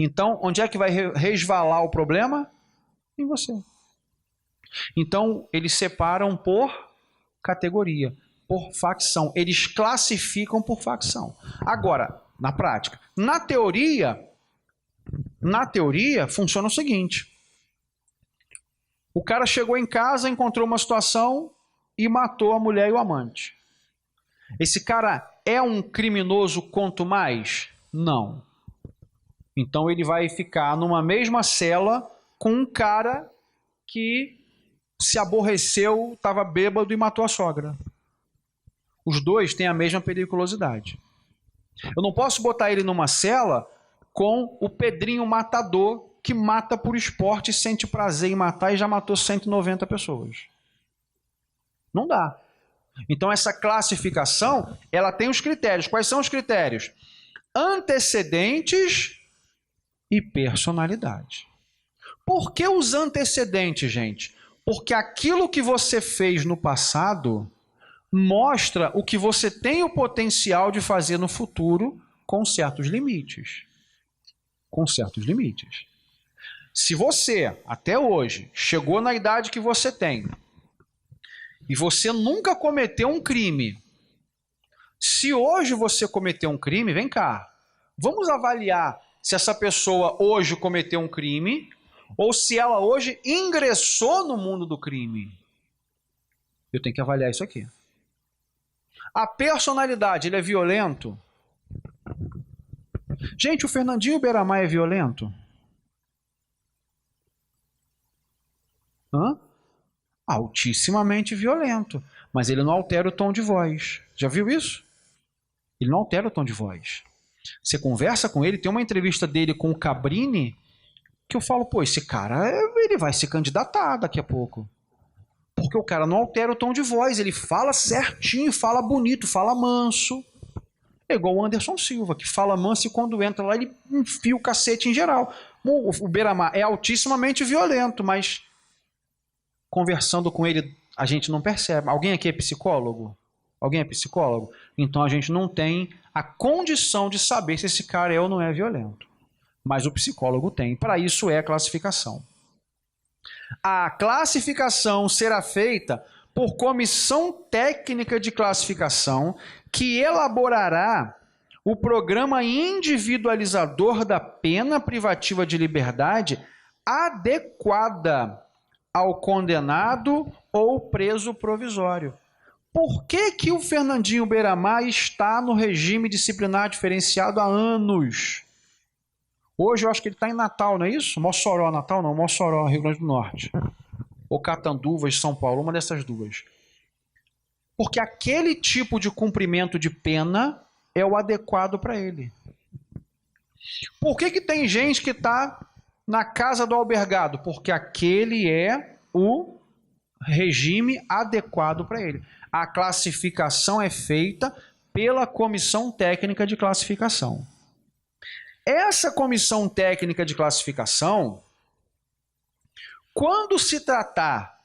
Então, onde é que vai resvalar o problema? Em você. Então, eles separam por categoria, por facção. Eles classificam por facção. Agora, na prática, na teoria funciona o seguinte. O cara chegou em casa, encontrou uma situação e matou a mulher e o amante. Esse cara é um criminoso quanto mais? Não. Então ele vai ficar numa mesma cela com um cara que se aborreceu, estava bêbado e matou a sogra. Os dois têm a mesma periculosidade. Eu não posso botar ele numa cela com o Pedrinho matador que mata por esporte e sente prazer em matar e já matou 190 pessoas. Não dá. Então essa classificação, ela tem os critérios. Quais são os critérios? Antecedentes e personalidade. Por que os antecedentes, gente? Porque aquilo que você fez no passado mostra o que você tem o potencial de fazer no futuro com certos limites. Com certos limites. Se você, até hoje, chegou na idade que você tem e você nunca cometeu um crime, se hoje você cometeu um crime, vem cá, vamos avaliar se essa pessoa hoje cometeu um crime ou se ela hoje ingressou no mundo do crime. Eu tenho que avaliar isso aqui. A personalidade, ele é violento? Gente, o Fernandinho Beiramar é violento? Altissimamente violento. Mas ele não altera o tom de voz. Já viu isso? Ele não altera o tom de voz. Você conversa com ele, tem uma entrevista dele com o Cabrini, que eu falo, pô, esse cara, ele vai se candidatar daqui a pouco. Porque o cara não altera o tom de voz, ele fala certinho, fala bonito, fala manso. É igual o Anderson Silva, que fala manso e quando entra lá ele enfia o cacete em geral. O Beiramar é altissimamente violento, mas conversando com ele a gente não percebe. Alguém aqui é psicólogo? Alguém é psicólogo? Então a gente não tem a condição de saber se esse cara é ou não é violento. Mas o psicólogo tem. Para isso é a classificação. A classificação será feita por comissão técnica de classificação que elaborará o programa individualizador da pena privativa de liberdade adequada ao condenado ou preso provisório. Por que que o Fernandinho Beiramar está no regime disciplinar diferenciado há anos? Hoje eu acho que ele está em Natal, não é isso? Mossoró, Natal não, Mossoró, Rio Grande do Norte. Ou Catanduvas, São Paulo, uma dessas duas. Porque aquele tipo de cumprimento de pena é o adequado para ele. Por que que tem gente que está na casa do albergado? Porque aquele é o regime adequado para ele. A classificação é feita pela comissão técnica de classificação. Essa comissão técnica de classificação, quando se tratar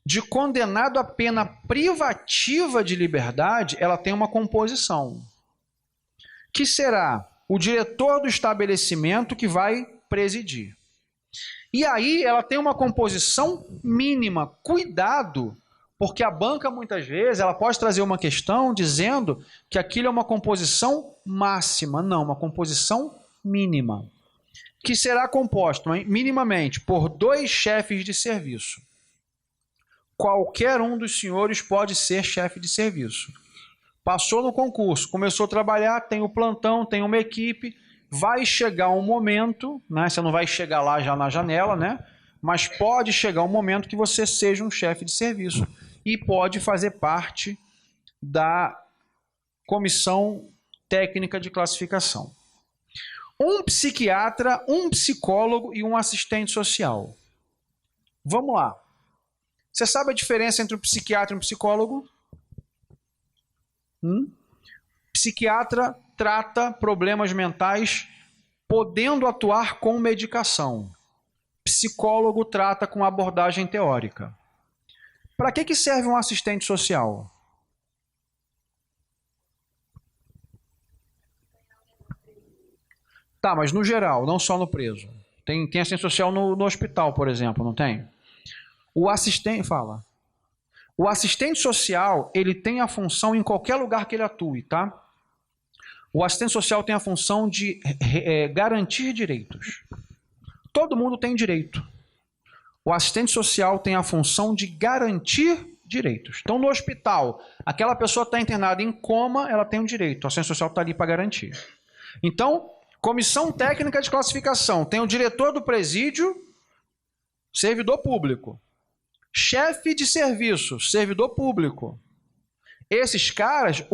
de condenado a pena privativa de liberdade, ela tem uma composição, que será o diretor do estabelecimento que vai presidir. E aí ela tem uma composição mínima. Cuidado, porque a banca muitas vezes ela pode trazer uma questão dizendo que aquilo é uma composição máxima. Não, uma composição mínima, que será composto minimamente por 2 chefes de serviço. Qualquer um dos senhores pode ser chefe de serviço. Passou no concurso, começou a trabalhar, tem o plantão, tem uma equipe, vai chegar um momento, né? Você não vai chegar lá já na janela, né? Mas pode chegar um momento que você seja um chefe de serviço e pode fazer parte da comissão técnica de classificação. Um psiquiatra, um psicólogo e um assistente social. Vamos lá. Você sabe a diferença entre um psiquiatra e um psicólogo? Psiquiatra trata problemas mentais podendo atuar com medicação. Psicólogo trata com abordagem teórica. Para que serve um assistente social? Tá, mas no geral, não só no preso. Tem assistente social no hospital, por exemplo, não tem? O assistente, fala. O assistente social, ele tem a função em qualquer lugar que ele atue, tá? O assistente social tem a função de garantir direitos. Todo mundo tem direito. O assistente social tem a função de garantir direitos. Então, no hospital, aquela pessoa está internada em coma, ela tem um direito. O assistente social está ali para garantir. Então, comissão técnica de classificação. Tem o diretor do presídio, servidor público. Chefe de serviço, servidor público. Esses caras,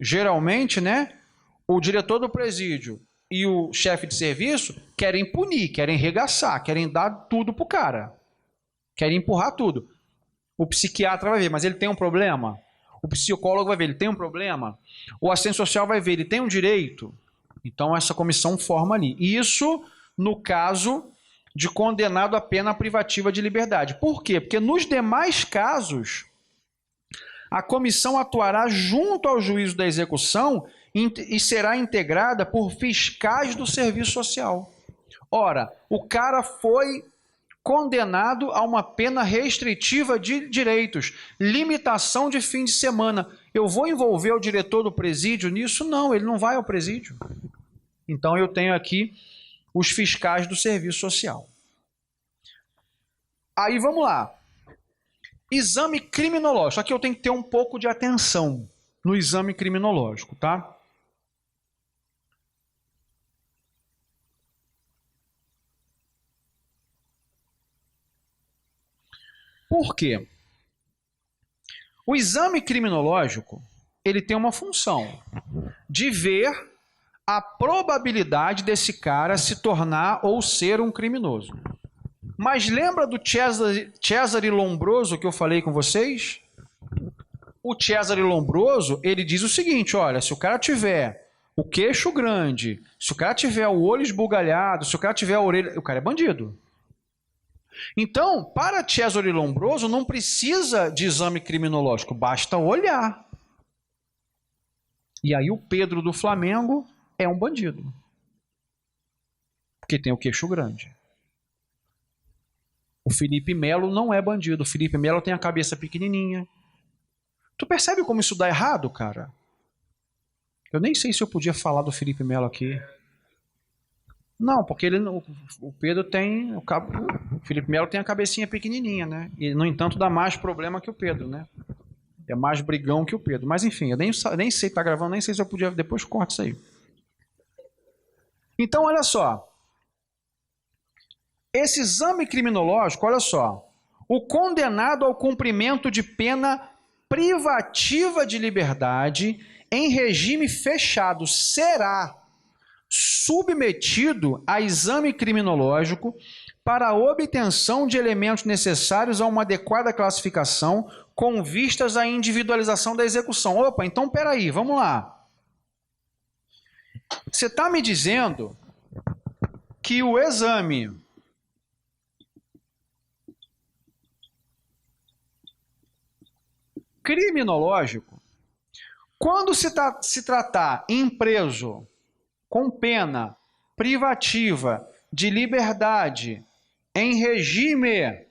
geralmente, né, o diretor do presídio e o chefe de serviço querem punir, querem regaçar, querem dar tudo pro cara. Querem empurrar tudo. O psiquiatra vai ver, mas ele tem um problema? O psicólogo vai ver, ele tem um problema? O assistente social vai ver, ele tem um direito? Então essa comissão forma ali. Isso no caso de condenado a pena privativa de liberdade. Por quê? Porque nos demais casos, a comissão atuará junto ao juízo da execução e será integrada por fiscais do serviço social. Ora, o cara foi condenado a uma pena restritiva de direitos, limitação de fim de semana. Eu vou envolver o diretor do presídio nisso? Não, ele não vai ao presídio. Então eu tenho aqui os fiscais do serviço social. Aí vamos lá. Exame criminológico. Aqui eu tenho que ter um pouco de atenção no exame criminológico, tá? Por quê? O exame criminológico, ele tem uma função de ver a probabilidade desse cara se tornar ou ser um criminoso. Mas lembra do Cesare Lombroso que eu falei com vocês? O Cesare Lombroso, ele diz o seguinte, olha, se o cara tiver o queixo grande, se o cara tiver o olho esbugalhado, se o cara tiver a orelha, o cara é bandido. Então, para Cesare Lombroso, não precisa de exame criminológico, basta olhar. E aí o Pedro do Flamengo é um bandido. Porque tem o queixo grande. O Felipe Melo não é bandido. O Felipe Melo tem a cabeça pequenininha. Tu percebe como isso dá errado, cara? Eu nem sei se eu podia falar do Felipe Melo aqui. Não, porque o Pedro tem... O Felipe Melo tem a cabecinha pequenininha, né? E, no entanto, dá mais problema que o Pedro, né? É mais brigão que o Pedro. Mas, enfim, eu nem sei, tá gravando, nem sei se eu podia... Depois corto isso aí. Então, olha só. Esse exame criminológico, olha só. O condenado ao cumprimento de pena privativa de liberdade em regime fechado será submetido a exame criminológico para a obtenção de elementos necessários a uma adequada classificação com vistas à individualização da execução. Opa, então peraí, vamos lá. Você está me dizendo que o exame criminológico, quando se tratar em preso com pena privativa de liberdade em regime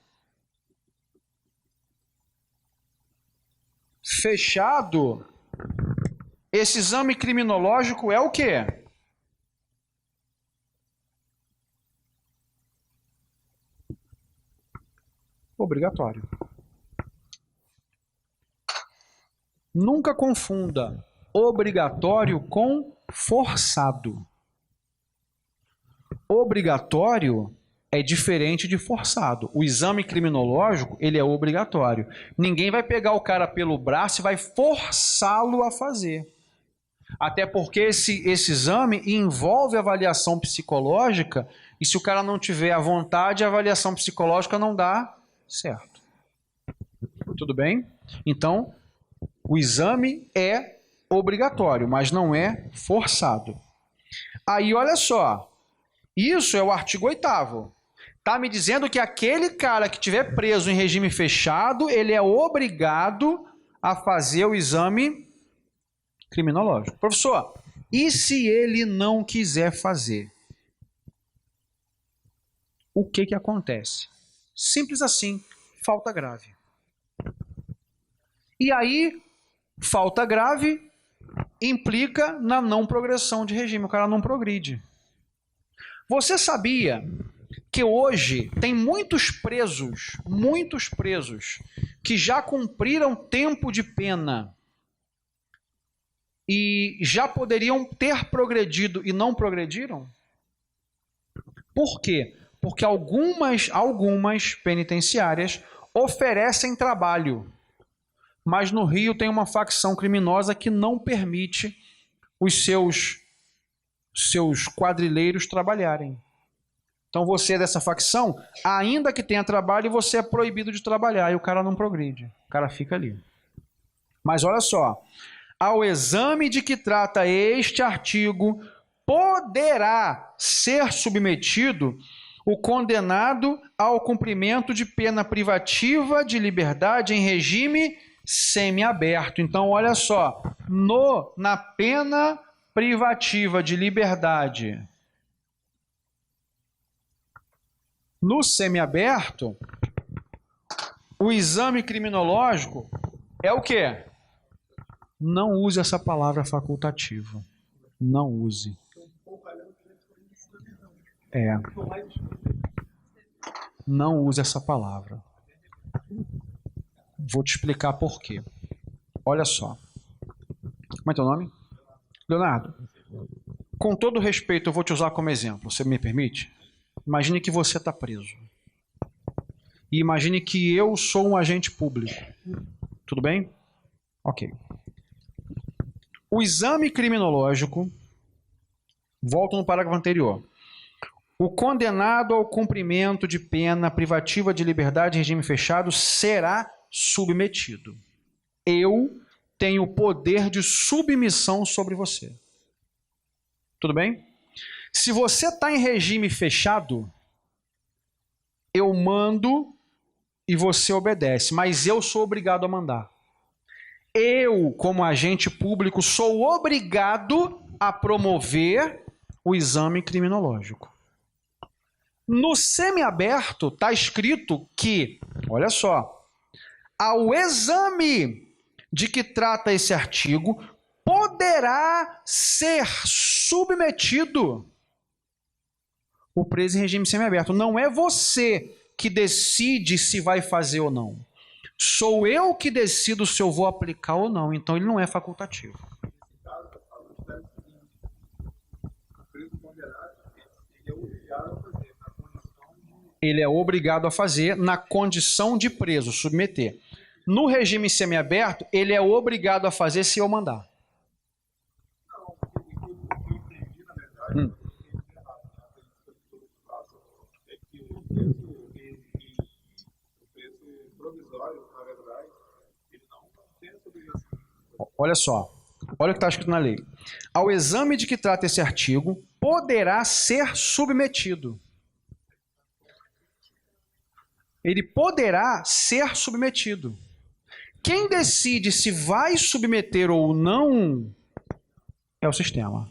fechado, esse exame criminológico é o quê? Obrigatório. Nunca confunda obrigatório com forçado. Obrigatório é diferente de forçado. O exame criminológico, ele é obrigatório. Ninguém vai pegar o cara pelo braço e vai forçá-lo a fazer. Até porque esse exame envolve avaliação psicológica e se o cara não tiver a vontade, a avaliação psicológica não dá certo. Tudo bem? Então, o exame é obrigatório, mas não é forçado. Aí, olha só. Isso é o artigo 8º. Tá me dizendo que aquele cara que estiver preso em regime fechado, ele é obrigado a fazer o exame criminológico. Professor, e se ele não quiser fazer? O que que acontece? Simples assim, falta grave. E aí, falta grave implica na não progressão de regime, o cara não progride. Você sabia que hoje tem muitos presos, que já cumpriram tempo de pena e já poderiam ter progredido e não progrediram? Por quê? Porque algumas penitenciárias oferecem trabalho, mas no Rio tem uma facção criminosa que não permite os seus quadrilheiros trabalharem. Então você é dessa facção, ainda que tenha trabalho, você é proibido de trabalhar e o cara não progride, o cara fica ali. Mas olha só, ao exame de que trata este artigo, poderá ser submetido o condenado ao cumprimento de pena privativa de liberdade em regime semiaberto. Então, olha só, na pena privativa de liberdade, no semiaberto, o exame criminológico é o quê? Não use essa palavra facultativa. Não use. Não use essa palavra. Vou te explicar por quê. Olha só. Como é teu nome? Leonardo. Com todo respeito, eu vou te usar como exemplo. Você me permite? Imagine que você está preso. E imagine que eu sou um agente público. Tudo bem? Ok. O exame criminológico, volto no parágrafo anterior. O condenado ao cumprimento de pena privativa de liberdade em regime fechado será submetido. Eu tenho o poder de submissão sobre você. Tudo bem? Se você está em regime fechado, eu mando e você obedece, mas eu sou obrigado a mandar. Eu, como agente público, sou obrigado a promover o exame criminológico. No semiaberto está escrito que, olha só, ao exame de que trata esse artigo, poderá ser submetido o preso em regime semiaberto. Não é você que decide se vai fazer ou não. Sou eu que decido se eu vou aplicar ou não. Então ele não é facultativo. Ele é obrigado a fazer na condição de preso, submeter. No regime semiaberto, ele é obrigado a fazer se eu mandar. Olha só, olha o que está escrito na lei. Ao exame de que trata esse artigo, poderá ser submetido. Ele poderá ser submetido. Quem decide se vai submeter ou não é o sistema.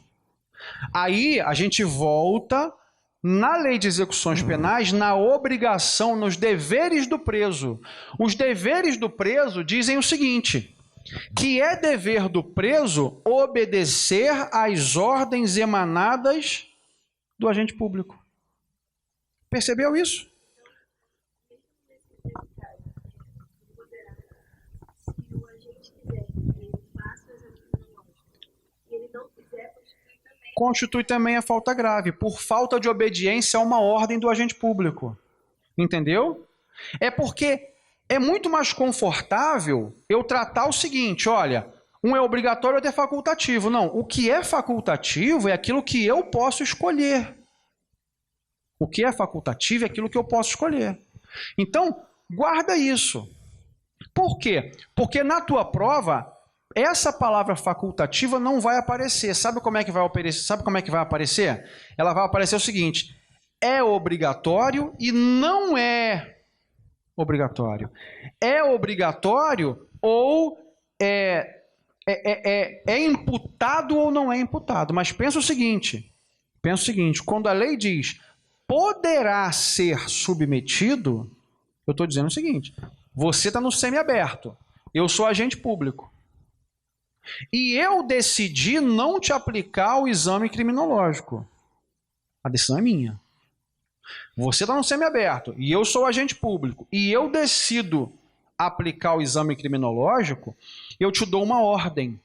Aí a gente volta na lei de execuções penais, na obrigação, nos deveres do preso. Os deveres do preso dizem o seguinte, que é dever do preso obedecer às ordens emanadas do agente público. Percebeu isso? Constitui também a falta grave, por falta de obediência a uma ordem do agente público. Entendeu? É porque é muito mais confortável eu tratar o seguinte, olha, um é obrigatório, outro é facultativo. Não, o que é facultativo é aquilo que eu posso escolher. O que é facultativo é aquilo que eu posso escolher. Então, guarda isso. Por quê? Porque na tua prova, essa palavra facultativa não vai aparecer. Sabe como é que vai aparecer? Ela vai aparecer o seguinte, é obrigatório e não é obrigatório. É obrigatório ou é imputado ou não é imputado. Mas pensa o seguinte, quando a lei diz poderá ser submetido, eu estou dizendo o seguinte, você está no semiaberto, eu sou agente público. E eu decidi não te aplicar o exame criminológico. A decisão é minha. Você está no semiaberto e eu sou agente público e eu decido aplicar o exame criminológico, eu te dou uma ordem.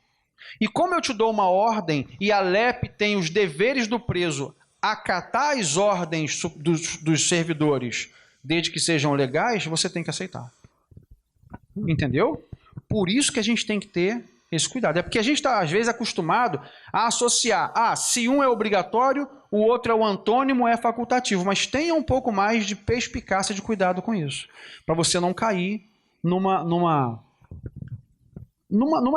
E como eu te dou uma ordem e a LEP tem os deveres do preso acatar as ordens dos servidores, desde que sejam legais, você tem que aceitar. Entendeu? Por isso que a gente tem que ter esse cuidado. É porque a gente está, às vezes, acostumado a associar, se um é obrigatório, o outro é o antônimo, é facultativo. Mas tenha um pouco mais de perspicácia, de cuidado com isso, para você não cair numa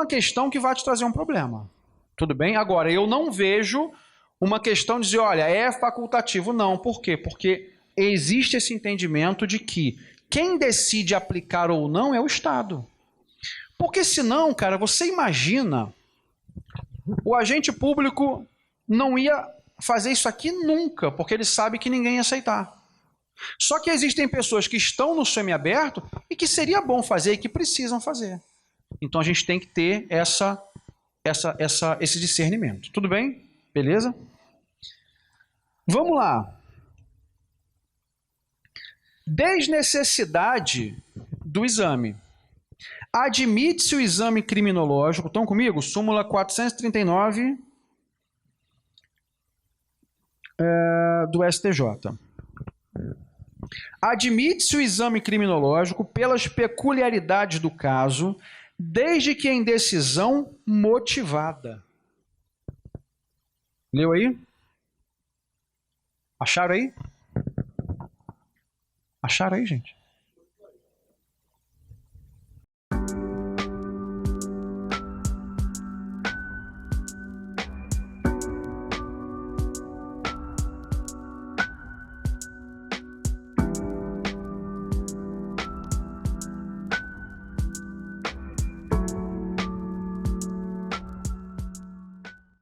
questão que vai te trazer um problema. Tudo bem? Agora, eu não vejo uma questão de dizer, olha, é facultativo. Não. Por quê? Porque existe esse entendimento de que quem decide aplicar ou não é o Estado. Porque senão, cara, você imagina, o agente público não ia fazer isso aqui nunca, porque ele sabe que ninguém ia aceitar. Só que existem pessoas que estão no semiaberto e que seria bom fazer e que precisam fazer. Então a gente tem que ter esse discernimento. Tudo bem? Beleza? Vamos lá. Desnecessidade do exame. Admite-se o exame criminológico, estão comigo? Súmula 439 do STJ. Admite-se o exame criminológico pelas peculiaridades do caso, desde que em decisão motivada. Leu aí? Acharam aí? Acharam aí, gente?